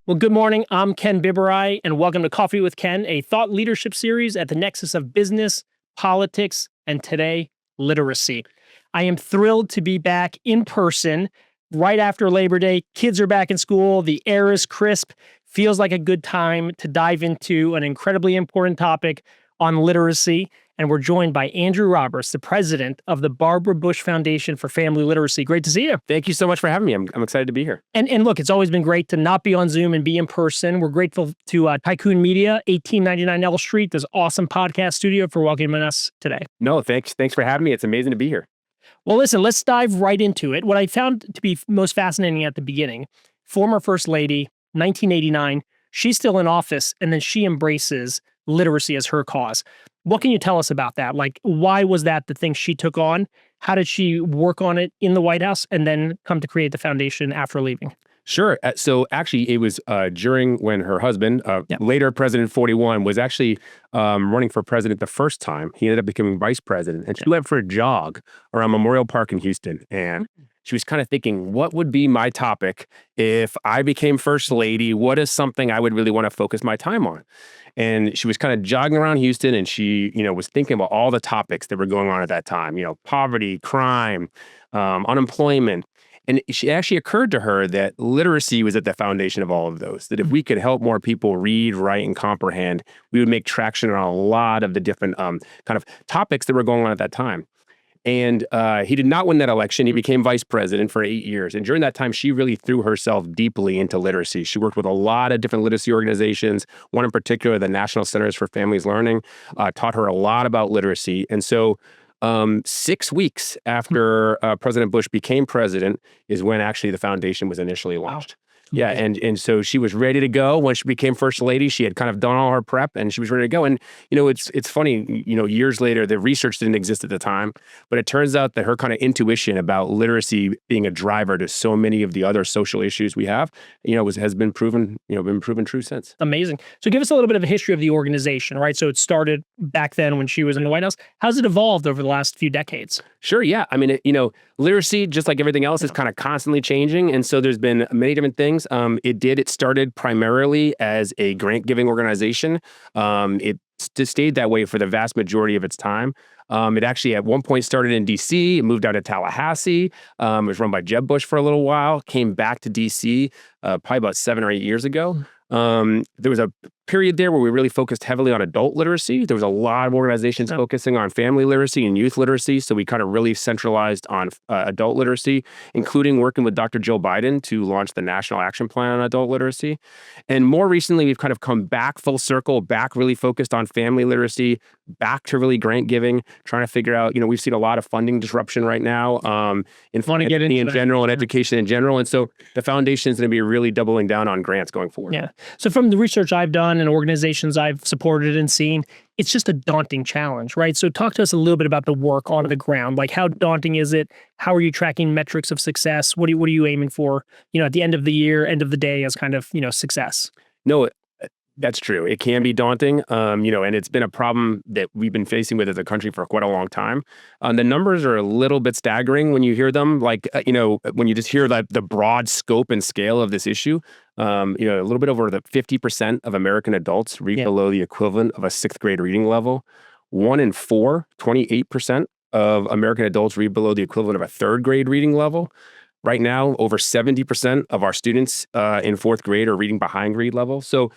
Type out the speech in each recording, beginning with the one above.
Well, good morning. I'm Ken Biberai, and welcome to Coffee with Ken, a thought leadership series at the nexus of business, politics, and today, literacy. I am thrilled to be back in person right after Labor Day. Kids are back in school. The air is crisp. Feels like a good time to dive into an incredibly important topic on literacy. And we're joined by Andrew Roberts, the president of the Barbara Bush Foundation for Family Literacy. Great to see you. Thank you so much for having me. I'm excited to be here. And look, it's always been great to not be on Zoom and be in person. We're grateful to Tycoon Media, 1899 L Street, this awesome podcast studio, for welcoming us today. No, thanks for having me. It's amazing to be here. Well, listen, let's dive right into it. What I found to be most fascinating at the beginning, former First Lady, 1989, she's still in office, and then she embraces literacy as her cause. What can you tell us about that? Like, why was that the thing she took on? How did she work on it in the White House and then come to create the foundation after leaving? Sure. So actually, it was during when her husband, later President 41, was actually running for president the first time. He ended up becoming vice president. And she went for a jog around Memorial Park in Houston. And she was kind of thinking, what would be my topic if I became first lady? What is something I would really want to focus my time on? And she was kind of jogging around Houston, and she, was thinking about all the topics that were going on at that time, poverty, crime, unemployment. And it actually occurred to her that literacy was at the foundation of all of those, that if we could help more people read, write, and comprehend, we would make traction on a lot of the different kind of topics that were going on at that time. And he did not win that election. He became vice president for 8 years. And during that time, she really threw herself deeply into literacy. She worked with a lot of different literacy organizations. One in particular, the National Centers for Families Learning, taught her a lot about literacy. And so 6 weeks after President Bush became president is when actually the foundation was initially launched. Wow. Yeah, and so she was ready to go when she became first lady. She had kind of done all her prep, and she was ready to go. And it's funny. Years later, the research didn't exist at the time, but it turns out that her kind of intuition about literacy being a driver to so many of the other social issues we have, has been proven true since. Amazing. So give us a little bit of a history of the organization, right? So it started back then when she was in the White House. How's it evolved over the last few decades? Sure. Yeah. I mean, literacy, just like everything else, is kind of constantly changing, and so there's been many different things. It started primarily as a grant-giving organization. It stayed that way for the vast majority of its time. It actually at one point started in D.C., it moved out to Tallahassee. It was run by Jeb Bush for a little while, came back to D.C. Probably about 7 or 8 years ago. There was a period there where we really focused heavily on adult literacy. There was a lot of organizations focusing on family literacy and youth literacy. So we kind of really centralized on adult literacy, including working with Dr. Joe Biden to launch the National Action Plan on Adult Literacy. And more recently, we've kind of come back full circle, back really focused on family literacy, back to really grant giving, trying to figure out, we've seen a lot of funding disruption right now in funding in general and education in general. And so the foundation is going to be really doubling down on grants going forward. Yeah. So from the research I've done and organizations I've supported and seen, it's just a daunting challenge, right? So talk to us a little bit about the work on the ground. Like, how daunting is it? How are you tracking metrics of success? What are you aiming for, at the end of the year, end of the day as kind of, success? No, that's true. It can be daunting, and it's been a problem that we've been facing with as a country for quite a long time. The numbers are a little bit staggering when you hear them, like, when you just hear the broad scope and scale of this issue. A little bit over 50% of American adults read below the equivalent of a 6th grade reading level. 1 in 4, 28% of American adults read below the equivalent of a 3rd grade reading level. Right now, over 70% of our students in 4th grade are reading behind grade level. So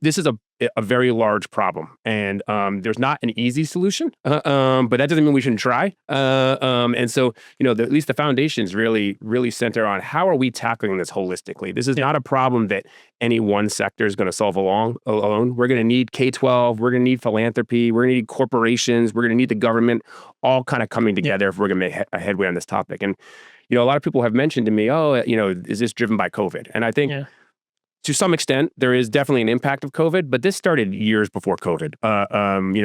this is a very large problem, and there's not an easy solution, but that doesn't mean we shouldn't try. And so, at least the foundations really center on how are we tackling this holistically. This is not a problem that any one sector is going to solve alone. We're going to need K-12, we're going to need philanthropy, we're going to need corporations, we're going to need the government all kind of coming together if we're going to make a headway on this topic. And a lot of people have mentioned to me, is this driven by COVID? And I think to some extent, there is definitely an impact of COVID, but this started years before COVID.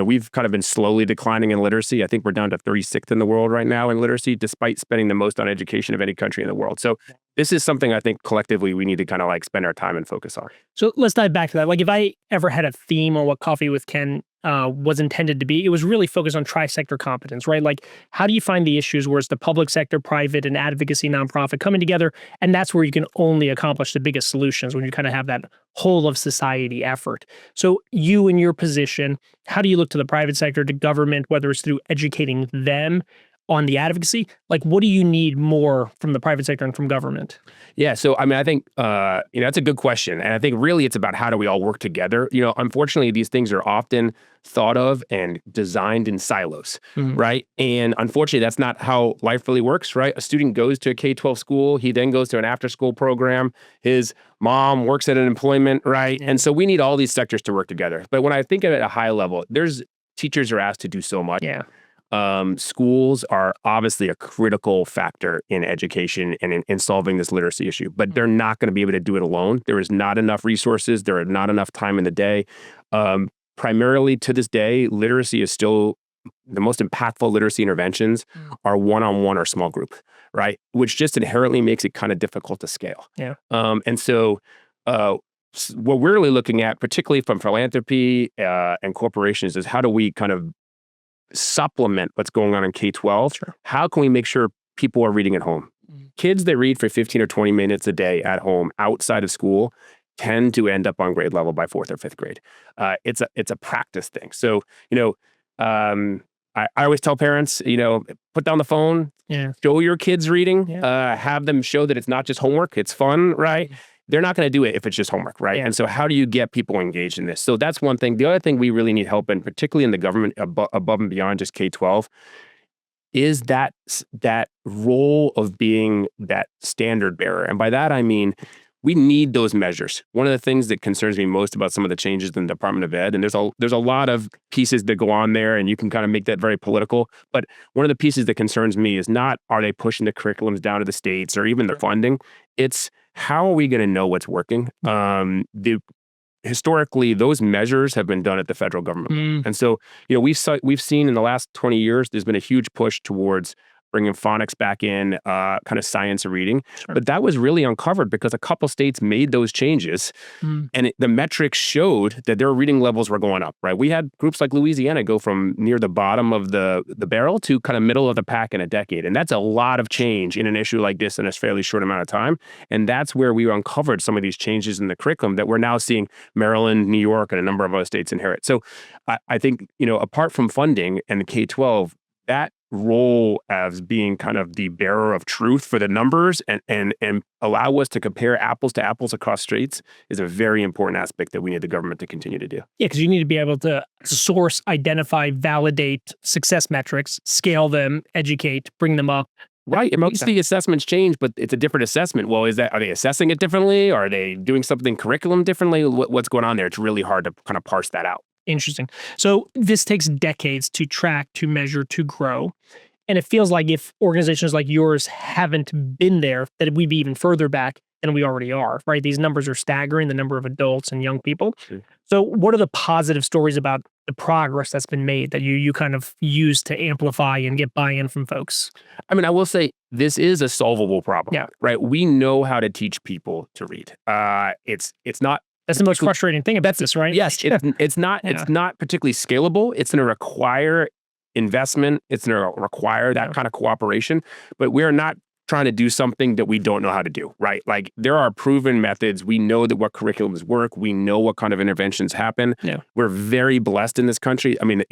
We've kind of been slowly declining in literacy. I think we're down to 36th in the world right now in literacy, despite spending the most on education of any country in the world. So this is something I think collectively we need to kind of spend our time and focus on. So let's dive back to that. Like, if I ever had a theme on what Coffee with Ken was intended to be. It was really focused on tri-sector competence, right? Like, how do you find the issues where it's the public sector, private, and advocacy nonprofit coming together? And that's where you can only accomplish the biggest solutions, when you kind of have that whole of society effort. So you, in your position, how do you look to the private sector, to government, whether it's through educating them on the advocacy? Like, what do you need more from the private sector and from government? Yeah, so I mean, I think that's a good question, and I think really it's about how do we all work together. Unfortunately, these things are often thought of and designed in silos, right? And unfortunately, that's not how life really works, right? A student goes to a K-12 school, he then goes to an after-school program. His mom works at an employment, right? And so we need all these sectors to work together. But when I think of it at a high level, teachers are asked to do so much. Yeah. Schools are obviously a critical factor in education and in solving this literacy issue, but they're not going to be able to do it alone. There is not enough resources. There are not enough time in the day. Primarily to this day, literacy is still the most impactful literacy interventions are one-on-one or small group, right? Which just inherently makes it kind of difficult to scale. Yeah. And so what we're really looking at, particularly from philanthropy and corporations, is how do we kind of supplement what's going on in K-12? Sure. How can we make sure people are reading at home? Kids that read for 15 or 20 minutes a day at home outside of school tend to end up on grade level by 4th or 5th grade. It's a practice thing. So, I always tell parents, put down the phone, show your kids reading, have them show that it's not just homework, it's fun, right? They're not going to do it if it's just homework, right? And so how do you get people engaged in this? So that's one thing. The other thing we really need help in, particularly in the government above and beyond just K-12, is that role of being that standard bearer. And by that, I mean, we need those measures. One of the things that concerns me most about some of the changes in the Department of Ed, and there's a lot of pieces that go on there, and you can kind of make that very political, but one of the pieces that concerns me is not, are they pushing the curriculums down to the states or even the funding? It's, how are we going to know what's working? Historically, those measures have been done at the federal government. And so, we've seen in the last 20 years, there's been a huge push towards bringing phonics back in, kind of science of reading. Sure. But that was really uncovered because a couple states made those changes, and the metrics showed that their reading levels were going up, right? We had groups like Louisiana go from near the bottom of the barrel to kind of middle of the pack in a decade. And that's a lot of change in an issue like this in a fairly short amount of time. And that's where we uncovered some of these changes in the curriculum that we're now seeing Maryland, New York, and a number of other states inherit. So I think, apart from funding and the K-12, that role as being kind of the bearer of truth for the numbers and allow us to compare apples to apples across states is a very important aspect that we need the government to continue to do. Yeah, because you need to be able to source, identify, validate success metrics, scale them, educate, bring them up. Right. And most of the assessments change, but it's a different assessment. Well, are they assessing it differently? Are they doing something curriculum differently? What's going on there? It's really hard to kind of parse that out. Interesting. So this takes decades to track, to measure, to grow. And it feels like if organizations like yours haven't been there, that we'd be even further back than we already are, right? These numbers are staggering, the number of adults and young people. Sure. So what are the positive stories about the progress that's been made that you kind of use to amplify and get buy-in from folks? I mean, I will say this is a solvable problem, right? We know how to teach people to read. It's not. That's the most frustrating thing about this, right? Yes, it's not particularly scalable. It's going to require investment. It's going to require that kind of cooperation. But we're not trying to do something that we don't know how to do, right? Like, there are proven methods. We know that what curriculums work. We know what kind of interventions happen. Yeah. We're very blessed in this country. I mean,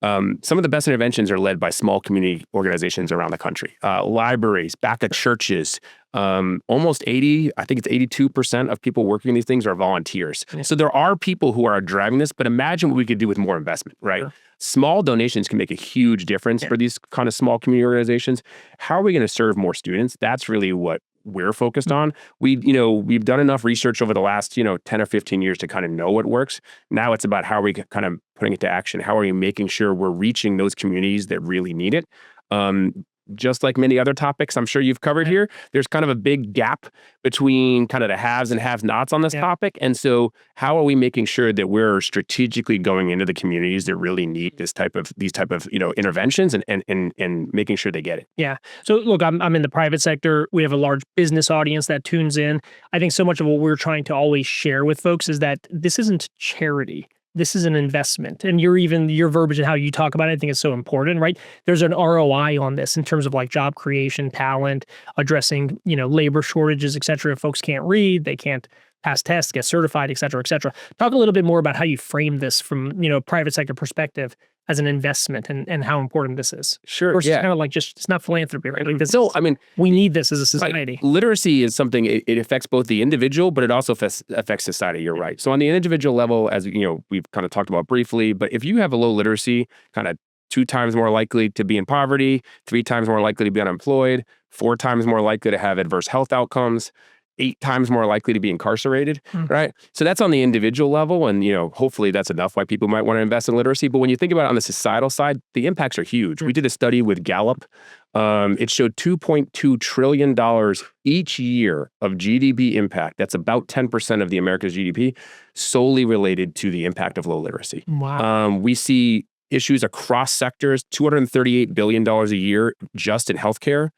some of the best interventions are led by small community organizations around the country. Libraries, back at churches. Almost 80, I think it's 82% of people working these things are volunteers. Yeah. So there are people who are driving this, but imagine what we could do with more investment, right? Sure. Small donations can make a huge difference for these kind of small community organizations. How are we going to serve more students? That's really what we're focused on. We've done enough research over the last, 10 or 15 years to kind of know what works. Now it's about how are we kind of putting it to action? How are we making sure we're reaching those communities that really need it? Just like many other topics I'm sure you've covered here, there's kind of a big gap between kind of the haves and have-nots on this topic. And so how are we making sure that we're strategically going into the communities that really need these type of interventions and making sure they get it? Yeah. So look, I'm in the private sector. We have a large business audience that tunes in. I think so much of what we're trying to always share with folks is that this isn't charity. this is an investment. And your verbiage and how you talk about it, I think is so important, right? There's an ROI on this in terms of like job creation, talent, addressing, labor shortages, et cetera. If folks can't read, they can't pass tests, get certified, et cetera, et cetera. Talk a little bit more about how you frame this from, private sector perspective as an investment and how important this is. Sure. Versus Yeah. kind of like it's not philanthropy, right? Like So, I mean, we need this as a society. Right. Literacy is something, it affects both the individual, but it also affects society. You're right. So on the individual level, as we've kind of talked about briefly, but if you have a low literacy, kind of 2 times more likely to be in poverty, 3 times more likely to be unemployed, 4 times more likely to have adverse health outcomes, 8 times more likely to be incarcerated, right? So that's on the individual level. And, hopefully that's enough why people might want to invest in literacy. But when you think about it on the societal side, the impacts are huge. We did a study with Gallup. It showed $2.2 trillion each year of GDP impact. That's about 10% of the America's GDP, solely related to the impact of low literacy. Wow. We see issues across sectors. $238 billion a year just in healthcare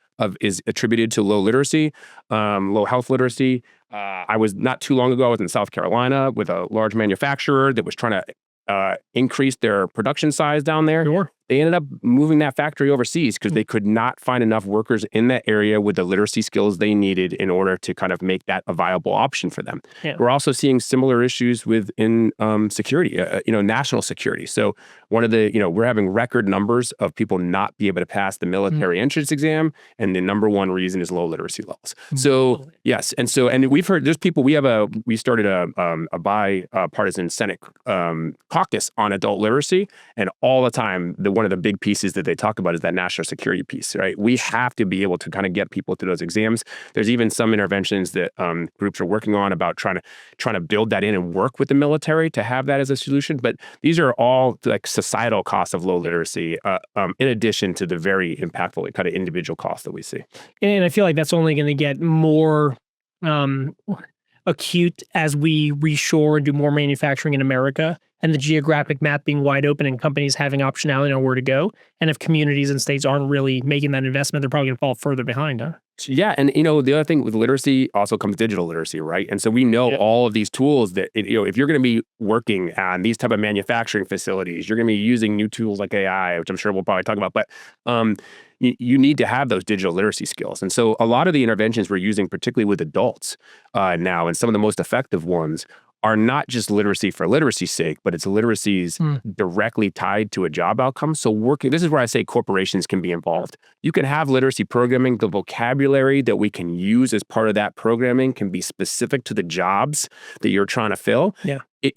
is attributed to low literacy, low health literacy. I was not too long ago, I was in South Carolina with a large manufacturer that was trying to increase their production size down there. Sure. They ended up moving that factory overseas because they could not find enough workers in that area with the literacy skills they needed in order to kind of make that a viable option for them. Yeah. We're also seeing similar issues within security, national security. So one of the, we're having record numbers of people not be able to pass the military entrance exam. And the number one reason is low literacy levels. So yes. And we've heard there's people, we started a bipartisan Senate caucus on adult literacy. And all the time, one of the big pieces that they talk about is that national security piece, right? We have to be able to kind of get people through those exams. There's even some interventions that groups are working on about trying to build that in and work with the military to have that as a solution. But these are all like societal costs of low literacy, in addition to the very impactful kind of individual costs that we see. And I feel like that's only going to get more acute as we reshore and do more manufacturing in America, and the geographic map being wide open and companies having optionality on where to go. And if communities and states aren't really making that investment, they're probably going to fall further behind, huh? Yeah. And, the other thing with literacy also comes digital literacy, right? And so we know all of these tools that, if you're going to be working on these type of manufacturing facilities, you're going to be using new tools like AI, which I'm sure we'll probably talk about. But you need to have those digital literacy skills. And so a lot of the interventions we're using, particularly with adults now, and some of the most effective ones are not just literacy for literacy's sake, but it's literacies directly tied to a job outcome. So this is where I say corporations can be involved. You can have literacy programming. The vocabulary that we can use as part of that programming can be specific to the jobs that you're trying to fill. Yeah. I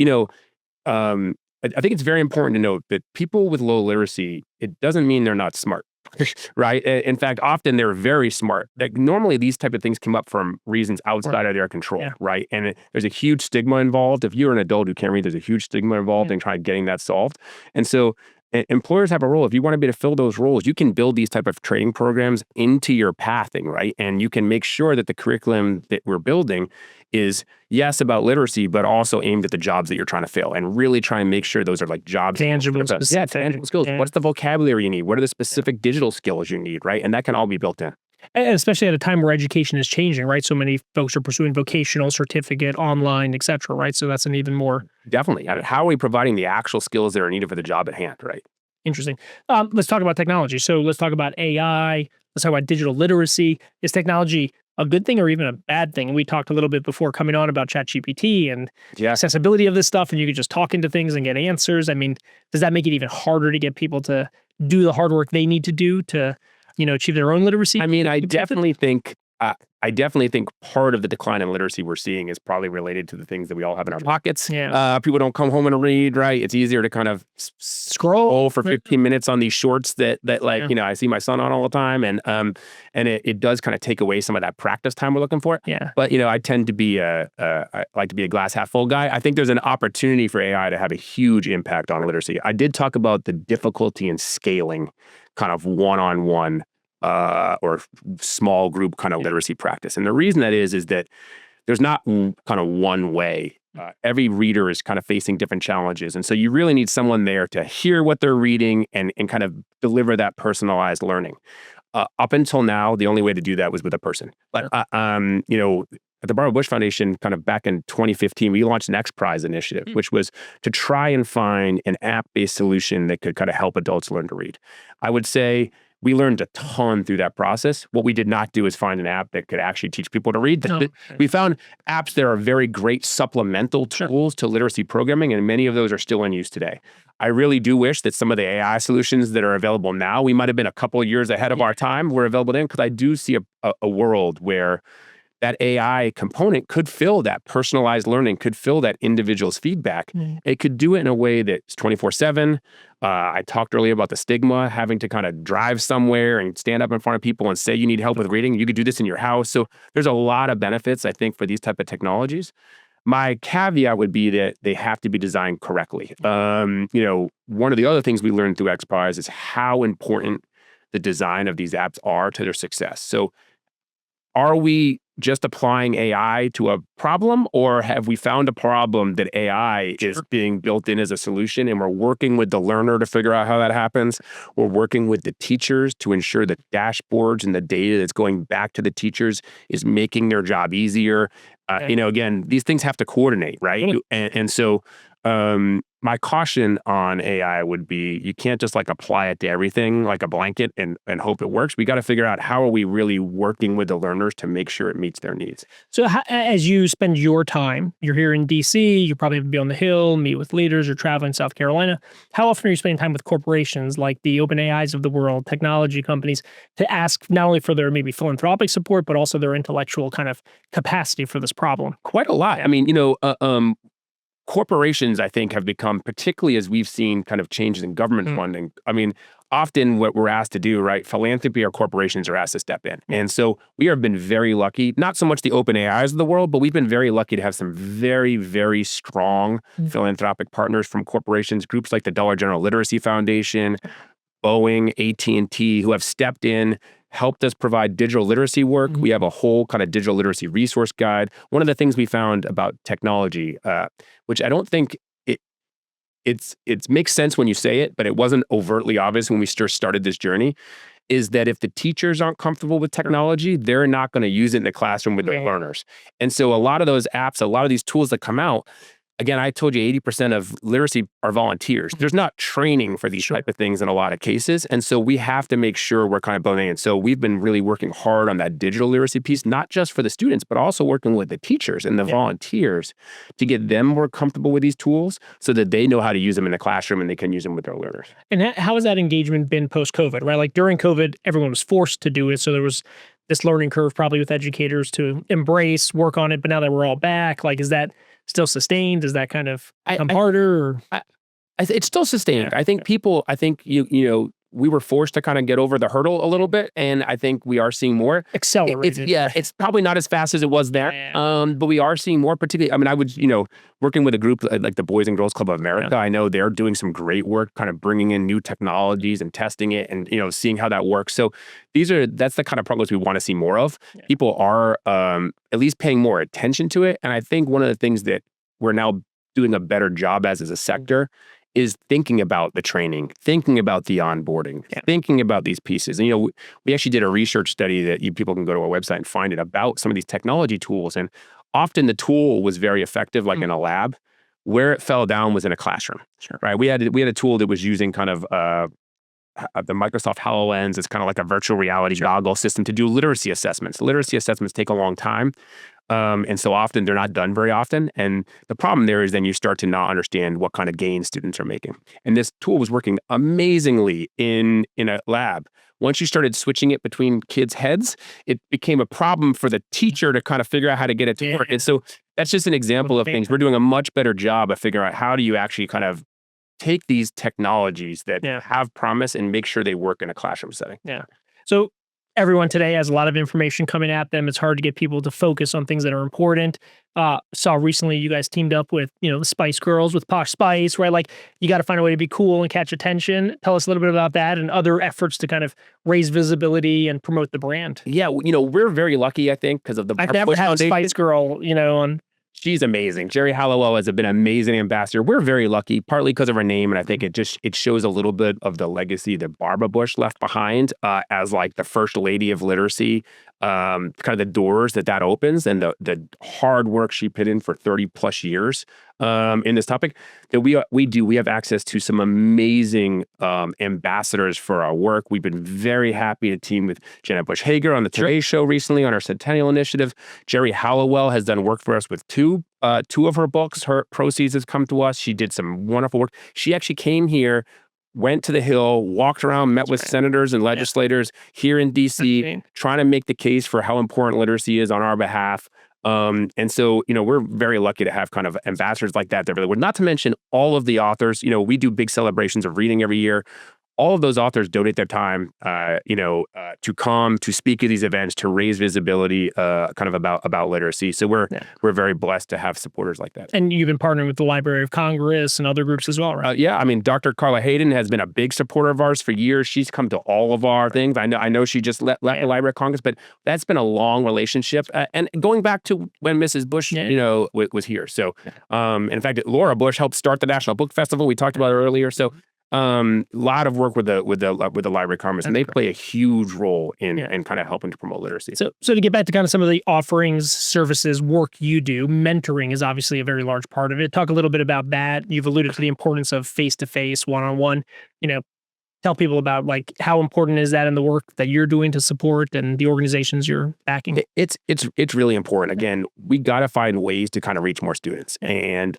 think it's very important to note that people with low literacy, it doesn't mean they're not smart. Right. In fact, often they're very smart. Like normally these type of things come up from reasons outside of their control. Yeah. Right. And there's a huge stigma involved. If you're an adult who can't read, there's a huge stigma involved in trying getting that solved. And so employers have a role. If you want to be able to fill those roles, you can build these type of training programs into your pathing, right? And you can make sure that the curriculum that we're building is, yes, about literacy, but also aimed at the jobs that you're trying to fill, and really try and make sure those are like jobs. Tangible, Yeah, tangible skills. Yeah. What's the vocabulary you need? What are the specific digital skills you need, right? And that can all be built in. And especially at a time where education is changing, right? So many folks are pursuing vocational, certificate, online, et cetera, right? So that's an even more... Definitely. How are we providing the actual skills that are needed for the job at hand, right? Interesting. Let's talk about technology. So let's talk about AI. Let's talk about digital literacy. Is technology a good thing or even a bad thing? And we talked a little bit before coming on about ChatGPT and accessibility of this stuff, and you could just talk into things and get answers. I mean, does that make it even harder to get people to do the hard work they need to do to, achieve their own literacy? I mean, I definitely think part of the decline in literacy we're seeing is probably related to the things that we all have in our pockets. Yeah. People don't come home and read, right? It's easier to kind of scroll for 15 minutes on these shorts that I see my son on all the time. And it does kind of take away some of that practice time we're looking for. Yeah. But, I tend to be I like to be a glass half full guy. I think there's an opportunity for AI to have a huge impact on literacy. I did talk about the difficulty in scaling kind of one-on-one or small group kind of literacy practice. And the reason that is that there's not kind of one way. Every reader is kind of facing different challenges. And so you really need someone there to hear what they're reading and kind of deliver that personalized learning. Up until now, the only way to do that was with a person. But, at the Barbara Bush Foundation, kind of back in 2015, we launched an X Prize initiative, which was to try and find an app-based solution that could kind of help adults learn to read. I would say we learned a ton through that process. What we did not do is find an app that could actually teach people to read. We found apps that are very great supplemental tools to literacy programming, and many of those are still in use today. I really do wish that some of the AI solutions that are available now, we might have been a couple of years ahead of our time, were available then, because I do see a world where that AI component could fill that personalized learning, could fill that individual's feedback. It could do it in a way that's 24/7. I talked earlier about the stigma, having to kind of drive somewhere and stand up in front of people and say you need help with reading. You could do this in your house. So there's a lot of benefits, I think, for these type of technologies. My caveat would be that they have to be designed correctly. One of the other things we learned through X Prize is how important the design of these apps are to their success. So are we just applying AI to a problem, or have we found a problem that AI is being built in as a solution, and we're working with the learner to figure out how that happens? We're working with the teachers to ensure that dashboards and the data that's going back to the teachers is making their job easier. Again, these things have to coordinate, right? And so my caution on AI would be, you can't just like apply it to everything like a blanket and hope it works. We got to figure out, how are we really working with the learners to make sure it meets their needs. So as you spend your time, you're here in DC, you probably have to be on the Hill, meet with leaders, or traveling in South Carolina. How often are you spending time with corporations like the OpenAIs of the world, technology companies, to ask not only for their maybe philanthropic support, but also their intellectual kind of capacity for this problem? Quite a lot. I mean, corporations, I think, have become, particularly as we've seen kind of changes in government funding. I mean, often what we're asked to do, right, philanthropy or corporations are asked to step in. And so we have been very lucky, not so much the OpenAIs of the world, but we've been very lucky to have some very, very strong philanthropic partners from corporations, groups like the Dollar General Literacy Foundation, Boeing, AT&T, who have stepped in, helped us provide digital literacy work. We have a whole kind of digital literacy resource guide. One of the things we found about technology, which I don't think it makes sense when you say it, but it wasn't overtly obvious when we first started this journey, is that if the teachers aren't comfortable with technology, they're not going to use it in the classroom with their learners. And so a lot of those apps, a lot of these tools that come out, again, I told you 80% of literacy are volunteers. There's not training for these type of things in a lot of cases. And so we have to make sure we're kind of building it. So we've been really working hard on that digital literacy piece, not just for the students, but also working with the teachers and the volunteers to get them more comfortable with these tools so that they know how to use them in the classroom and they can use them with their learners. And how has that engagement been post-COVID, right? Like during COVID, everyone was forced to do it. So there was this learning curve probably with educators to embrace, work on it. But now that we're all back, like, is that still sustained? Does that kind of come harder? It's still sustained. I think we were forced to kind of get over the hurdle a little bit, and I think we are seeing more. Accelerated. It's probably not as fast as it was there, but we are seeing more. Particularly, I mean, I would, working with a group like the Boys and Girls Club of America, I know they're doing some great work, kind of bringing in new technologies and testing it, and seeing how that works. So that's the kind of progress we want to see more of. People are at least paying more attention to it, and I think one of the things that we're now doing a better job as a sector is thinking about the training, thinking about the onboarding, thinking about these pieces. And, we actually did a research study that people can go to our website and find it, about some of these technology tools. And often the tool was very effective, like in a lab. Where it fell down was in a classroom, right? We had a tool that was using kind of the Microsoft HoloLens. It's kind of like a virtual reality goggle system to do literacy assessments. Literacy assessments take a long time. And so often they're not done very often. And the problem there is then you start to not understand what kind of gains students are making. And this tool was working amazingly in a lab. Once you started switching it between kids' heads, it became a problem for the teacher to kind of figure out how to get it to work. And so that's just an example of things. We're doing a much better job of figuring out, how do you actually kind of take these technologies that have promise and make sure they work in a classroom setting. So everyone today has a lot of information coming at them. It's hard to get people to focus on things that are important. Saw recently you guys teamed up with, the Spice Girls with Posh Spice, right? Like, you got to find a way to be cool and catch attention. Tell us a little bit about that and other efforts to kind of raise visibility and promote the brand. Yeah, we're very lucky, I think, because of the I've never had a Spice Girl, on She's amazing. Jerry Hallowell has been an amazing ambassador. We're very lucky, partly because of her name, and I think it shows a little bit of the legacy that Barbara Bush left behind as like the first lady of literacy. Kind of the doors that opens, and the hard work she put in for 30 plus years in this topic. That we have access to some amazing ambassadors for our work. We've been very happy to team with Janet Bush Hager on the Today Show recently on our Centennial Initiative. Jerry Hallowell has done work for us with two of her books. Her proceeds has come to us. She did some wonderful work. She actually came here, went to the Hill, walked around, met with senators and legislators here in D.C., trying to make the case for how important literacy is on our behalf. And so, we're very lucky to have kind of ambassadors like that really would. Not to mention all of the authors. We do big celebrations of reading every year. All of those authors donate their time, to come, to speak at these events, to raise visibility, kind of about literacy. So we're very blessed to have supporters like that. And you've been partnering with the Library of Congress and other groups as well, right? Yeah, I mean, Dr. Carla Hayden has been a big supporter of ours for years. She's come to all of our things. I know she just left the Library of Congress, but that's been a long relationship. And going back to when Mrs. Bush, was here. So, in fact, Laura Bush helped start the National Book Festival. We talked about it earlier. So. Lot of work with the Library of Congress, and they play a huge role in kind of helping to promote literacy. So to get back to kind of some of the offerings, services, work you do, mentoring is obviously a very large part of it. Talk a little bit about that. You've alluded to the importance of face-to-face, one-on-one. Tell people about like how important is that in the work that you're doing to support and the organizations you're backing. It's really important. Again, we got to find ways to kind of reach more students, and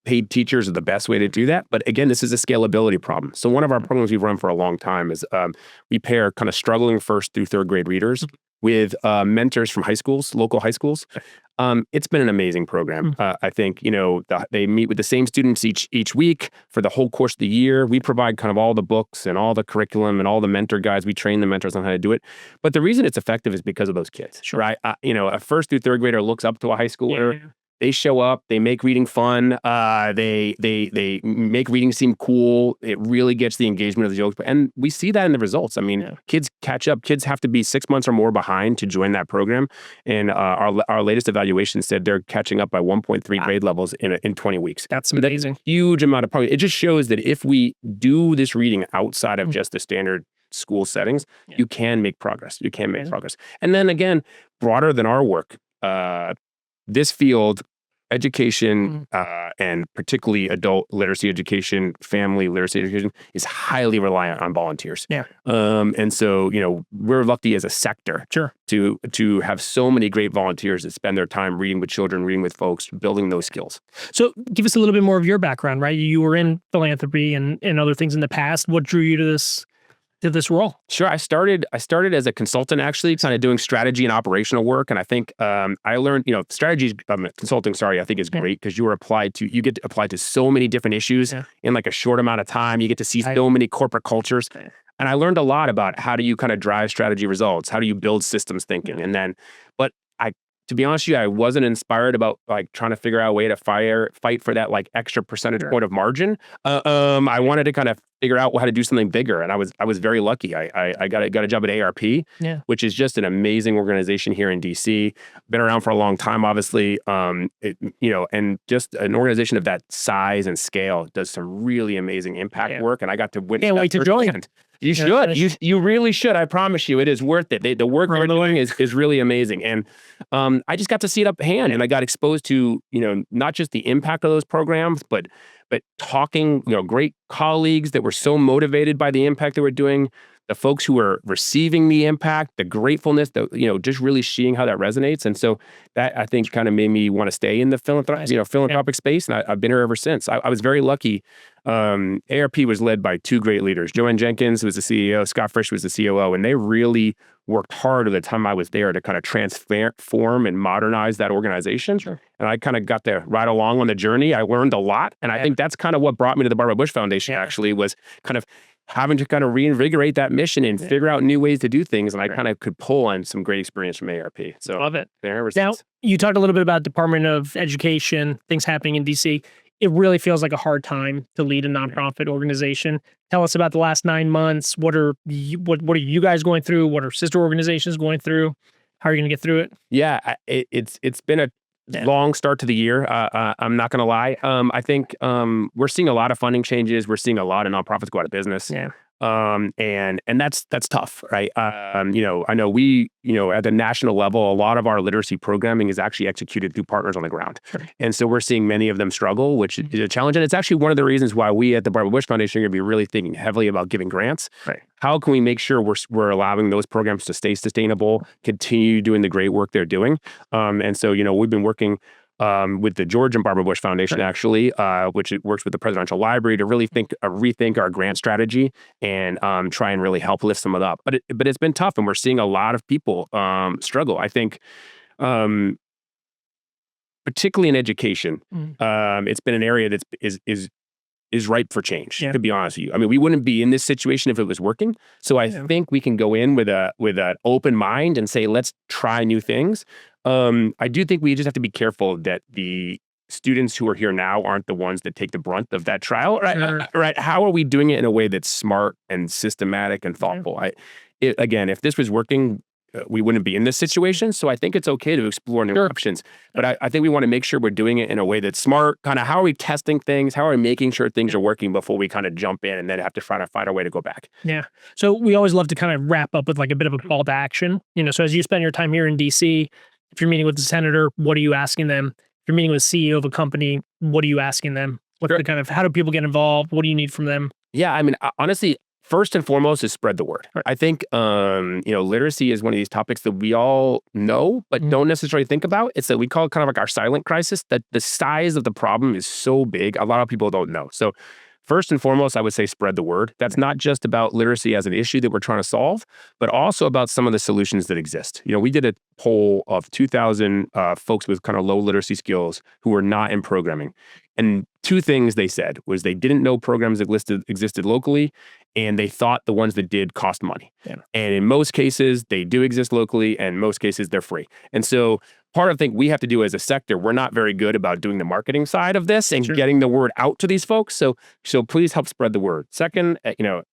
paid teachers are the best way to do that. But again, this is a scalability problem. So one of our programs we've run for a long time is we pair kind of struggling first through third grade readers with mentors from high schools, local high schools. It's been an amazing program. I think, they meet with the same students each week for the whole course of the year. We provide kind of all the books and all the curriculum and all the mentor guides. We train the mentors on how to do it. But the reason it's effective is because of those kids, right? A first through third grader looks up to a high schooler. Yeah. They show up, they make reading fun, they make reading seem cool. It really gets the engagement of the jokes. And we see that in the results. I mean, kids catch up. Kids have to be 6 months or more behind to join that program. And our latest evaluation said they're catching up by 1.3 grade levels in 20 weeks. That's amazing. That's a huge amount of progress. It just shows that if we do this reading outside of just the standard school settings, you can make progress. You can make progress. And then again, broader than our work, this field, education, and particularly adult literacy education, family literacy education, is highly reliant on volunteers. Yeah. And so, we're lucky as a sector to have so many great volunteers that spend their time reading with children, reading with folks, building those skills. So give us a little bit more of your background, right? You were in philanthropy and other things in the past. What drew you to this role? Sure. I started as a consultant, actually, kind of doing strategy and operational work. And I think I learned, strategy consulting, I think is great because you get to apply to so many different issues in like a short amount of time. You get to see so many corporate cultures. And I learned a lot about how do you kind of drive strategy results? How do you build systems thinking? And then, to be honest with you, I wasn't inspired about like trying to figure out a way to fight for that like extra percentage point of margin. I wanted to kind of figure out how to do something bigger, and I was very lucky. I got a job at ARP, which is just an amazing organization here in DC. Been around for a long time, obviously. And just an organization of that size and scale does some really amazing impact work, and I got to witness. Can't wait to join. You should. You really should. I promise you, it is worth it. The work they're doing is really amazing. And I just got to see it up hand, and I got exposed to, not just the impact of those programs, but talking, great colleagues that were so motivated by the impact they were doing, the folks who were receiving the impact, the gratefulness, just really seeing how that resonates. And so that, I think, kind of made me want to stay in the philanthropic space. And I've been here ever since. I was very lucky. ARP was led by two great leaders. Joanne Jenkins was the CEO, Scott Frisch was the COO, and they really worked hard at the time I was there to kind of transform and modernize that organization. Sure. And I kind of got to ride along on the journey. I learned a lot. And I think that's kind of what brought me to the Barbara Bush Foundation, actually, was kind of having to kind of reinvigorate that mission and figure out new ways to do things. And I kind of could pull on some great experience from ARP. So love it. Now, you talked a little bit about Department of Education, things happening in DC. It really feels like a hard time to lead a nonprofit organization. Tell us about the last 9 months. What are you guys going through? What are sister organizations going through? How are you going to get through it? Yeah, it's been long start to the year. I'm not going to lie. I think we're seeing a lot of funding changes. We're seeing a lot of nonprofits go out of business. Yeah. And that's tough, right? I know we, at the national level, a lot of our literacy programming is actually executed through partners on the ground. Sure. And so we're seeing many of them struggle, which is a challenge. And it's actually one of the reasons why we at the Barbara Bush Foundation are going to be really thinking heavily about giving grants. Right. How can we make sure we're allowing those programs to stay sustainable, continue doing the great work they're doing? And so, we've been working with the George and Barbara Bush Foundation, actually, which works with the Presidential Library to really rethink our grant strategy and try and really help lift some of that up. But it's been tough, and we're seeing a lot of people struggle. I think, particularly in education, it's been an area that is ripe for change. To be honest with you, I mean, we wouldn't be in this situation if it was working. So I think we can go in with an open mind and say, let's try new things. I do think we just have to be careful that the students who are here now aren't the ones that take the brunt of that trial, right? Sure. Right? How are we doing it in a way that's smart and systematic and thoughtful? Again, if this was working, we wouldn't be in this situation. So I think it's okay to explore new options. But I think we want to make sure we're doing it in a way that's smart. Kind of how are we testing things? How are we making sure things are working before we kind of jump in and then have to try to find our way to go back? Yeah. So we always love to kind of wrap up with like a bit of a call to action. So as you spend your time here in DC, if you're meeting with the senator, what are you asking them? If you're meeting with the CEO of a company, what are you asking them? What's the kind of, how do people get involved? What do you need from them? Yeah, I mean, honestly, first and foremost is spread the word. I think, literacy is one of these topics that we all know, but don't necessarily think about. It's that we call it kind of like our silent crisis, that the size of the problem is so big, a lot of people don't know. So first and foremost, I would say spread the word. That's not just about literacy as an issue that we're trying to solve, but also about some of the solutions that exist. We did a poll of 2,000 folks with kind of low literacy skills who were not in programming. And two things they said was they didn't know programs existed locally, and they thought the ones that did cost money. Yeah. And in most cases, they do exist locally, and in most cases, they're free. And so part of the thing we have to do as a sector, we're not very good about doing the marketing side of this and getting the word out to these folks. So please help spread the word. Second,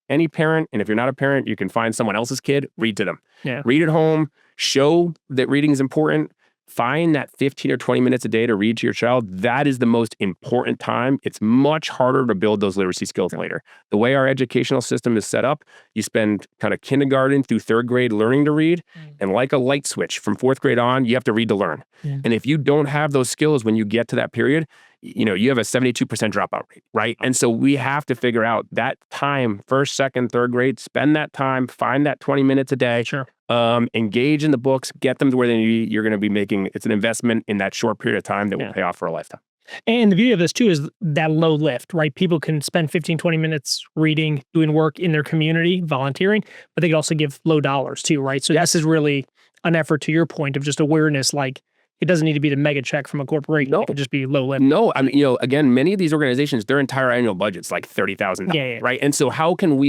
any parent, and if you're not a parent, you can find someone else's kid, read to them. Yeah. Read at home, show that reading is important. Find that 15 or 20 minutes a day to read to your child. That is the most important time. It's much harder to build those literacy skills later. The way our educational system is set up, you spend kind of kindergarten through third grade learning to read. And like a light switch, from fourth grade on, you have to read to learn. Yeah. And if you don't have those skills when you get to that period, you have a 72% dropout rate, right? And so we have to figure out that time, first, second, third grade, spend that time, find that 20 minutes a day. Sure. Engage in the books, get them to where you're going to be making. It's an investment in that short period of time that will pay off for a lifetime. And the beauty of this too is that low lift, right? People can spend 15, 20 minutes reading, doing work in their community, volunteering, but they can also give low dollars too, right? So this is really an effort, to your point, of just awareness, like it doesn't need to be the mega check from a corporation. No. It could just be low lift. No, I mean, again, many of these organizations, their entire annual budget's like $30,000, right? And so how can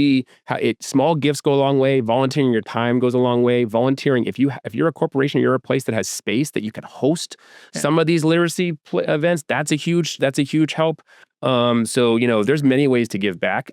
small gifts go a long way, volunteering your time goes a long way, volunteering, if you're a corporation, you're a place that has space that you can host some of these literacy events, that's a huge help. So, there's many ways to give back.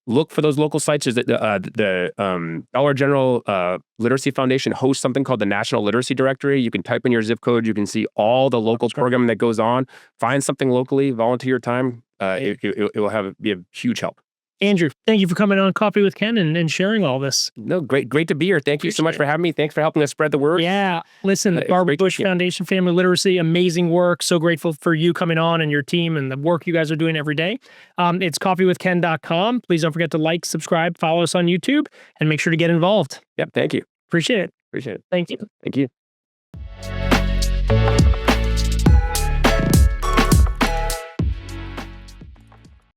Look for those local sites. The Dollar General Literacy Foundation hosts something called the National Literacy Directory. You can type in your zip code. You can see all the local programming that goes on. Find something locally. Volunteer your time. It will be a huge help. Andrew, thank you for coming on Coffee with Ken and sharing all this. No, great to be here. Thank you so much for having me. Thanks for helping us spread the word. Yeah. Listen, the Barbara Bush Foundation Family Literacy, amazing work. So grateful for you coming on and your team and the work you guys are doing every day. It's coffeewithken.com. Please don't forget to like, subscribe, follow us on YouTube, and make sure to get involved. Yep. Thank you. Appreciate it. Appreciate it. Thank you. Thank you.